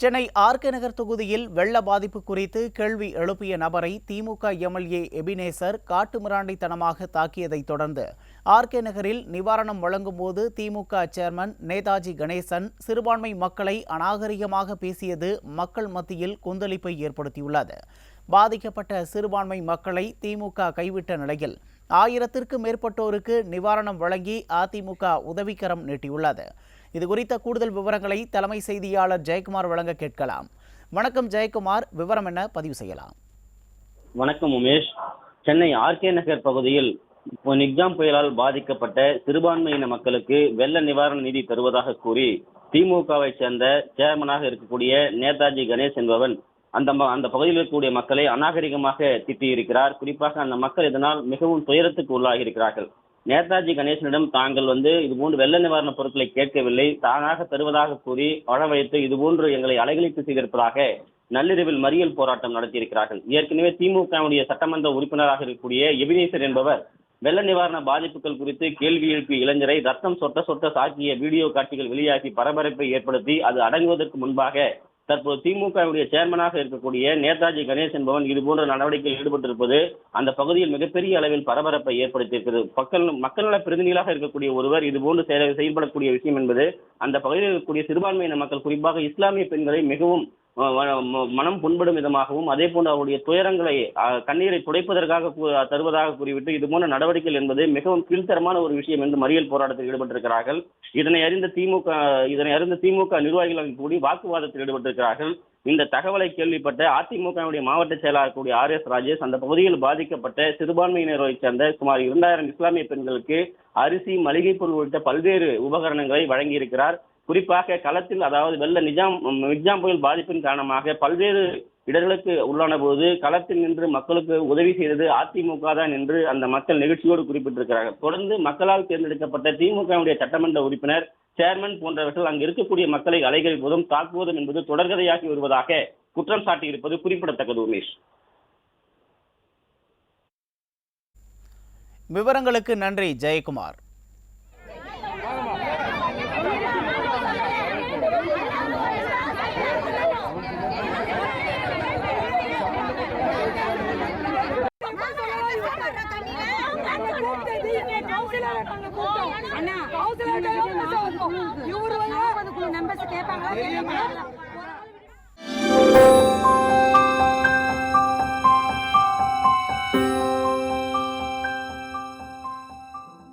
Chennai RK நகர் தொகுதியில் வெள்ள பாதிப்பு குறித்து கேள்வி எழுப்பிய நபரை திமுக எம்எல்ஏ எபினேசர் காட்டுமிராண்டித்தனமாக தாக்கியதைத் தொடர்ந்து ஆர்கே நகரில் நிவாரணம் வழங்கும் போது திமுக சேர்மன் நேதாஜி கணேசன் சிறுபான்மை மக்களை அநாகரிகமாக பேசியது மக்கள் மத்தியில் கொந்தளிப்பை ஏற்படுத்தியுள்ளது. பாதிக்கப்பட்ட சிறுபான்மை மக்களை திமுக கைவிட்ட நிலையில் 1000த்திற்கும் மேற்பட்டோருக்கு நிவாரணம் வழங்கி அதிமுக உதவிக்கரம் நீட்டியுள்ளது. இதுகுறித்த கூடுதல் விவரங்களை தலைமை செய்தியாளர் ஜெயக்குமார் வழங்க கேட்கலாம். வணக்கம் ஜெயக்குமார், விவரம் என்ன, பதிவு செய்யலாம். வணக்கம் உமேஷ். சென்னை ஆர்கே நகர் பகுதியில் நிக்ஜாம் புயலால் பாதிக்கப்பட்ட சிறுபான்மையின மக்களுக்கு வெள்ள நிவாரண நிதி தருவதாக கூறி திமுகவை சேர்ந்த சேர்மனாக இருக்கக்கூடிய நேதாஜி கணேஷ் என்பவன் அந்த பகுதியில் இருக்கக்கூடிய மக்களை அநாகரிகமாக திட்டியிருக்கிறார். குறிப்பாக அந்த மக்கள் இதனால் மிகவும் துயரத்துக்கு உள்ளாகி இருக்கிறார்கள். நேதாஜி கணேசனிடம் தாங்கள் இதுபோன்று வெள்ள நிவாரண பொருட்களை கேட்கவில்லை, தானாக தருவதாக கூறி வரவழைத்து இதுபோன்று எங்களை அலைகழித்து செய்திருப்பதாக நள்ளிரவில் மறியல் போராட்டம் நடத்தியிருக்கிறார்கள். ஏற்கனவே திமுகவுடைய சட்டமன்ற உறுப்பினராக இருக்கக்கூடிய எபினேசர் என்பவர் வெள்ள நிவாரண பாதிப்புகள் குறித்து கேள்வி எழுப்பிய இளைஞரை ரத்தம் சொட்ட சொட்ட சாக்கிய வீடியோ காட்சிகள் வெளியாகி பரபரப்பை ஏற்படுத்தி அது அடங்குவதற்கு முன்பாக தற்போது திமுகவுடைய சேர்மனாக இருக்கக்கூடிய நேதாஜி கணேஷ் என்பவன் இதுபோன்ற நடவடிக்கையில் ஈடுபட்டிருப்பது அந்த பகுதியில் மிகப்பெரிய அளவில் பரபரப்பை ஏற்படுத்தியிருக்கிறது. மக்கள் நல பிரதிநிதிகளாக இருக்கக்கூடிய ஒருவர் இதுபோன்று செயல்படக்கூடிய விஷயம் என்பது அந்த பகுதியில் இருக்கக்கூடிய சிறுபான்மையின மக்கள், குறிப்பாக இஸ்லாமிய பெண்களை மிகவும் மனம் புண்படும் விதமாகவும் அதே போன்று அவருடைய துயரங்களை கண்ணீரை துடைப்பதற்காக தருவதாக கூறிவிட்டு இதுபோன்ற நடவடிக்கைகள் என்பது மிகவும் கீழ்த்தரமான ஒரு விஷயம் என்று மறியல் போராட்டத்தில் ஈடுபட்டிருக்கிறார்கள். இதனை அறிந்த திமுக நிர்வாகிகள் கூடி வாக்குவாதத்தில் ஈடுபட்டிருக்கிறார்கள். இந்த தகவலை கேள்விப்பட்ட அதிமுகவுடைய மாவட்ட செயலாளர் கூடிய RS ராஜேஷ் அந்த பகுதியில் பாதிக்கப்பட்ட சிறுபான்மையினரை சேர்ந்த சுமார் 2000 இஸ்லாமிய பெண்களுக்கு அரிசி, மளிகை பொருள் உள்ளிட்ட பல்வேறு உபகரணங்களை வழங்கியிருக்கிறார். குறிப்பாக களத்தில், அதாவது வெள்ள நிக்ஜாம் புயல் பாதிப்பின் காரணமாக பல்வேறு இடர்களுக்கு உள்ளான போது களத்தில் நின்று மக்களுக்கு உதவி செய்தது அதிமுக தான் என்று அந்த மக்கள் நிகழ்ச்சியோடு குறிப்பிட்டிருக்கிறார்கள். தொடர்ந்து மக்களால் தேர்ந்தெடுக்கப்பட்ட திமுகவுடைய சட்டமன்ற உறுப்பினர், சேர்மன் போன்றவர்கள் அங்கு இருக்கக்கூடிய மக்களை அலைகழிப்பதும் தாக்குவதும் என்பது தொடர்கதையாகி வருவதாக குற்றம் சாட்டியிருப்பது குறிப்பிடத்தக்கது. உமேஷ், விவரங்களுக்கு நன்றி ஜெயக்குமார். அண்ணா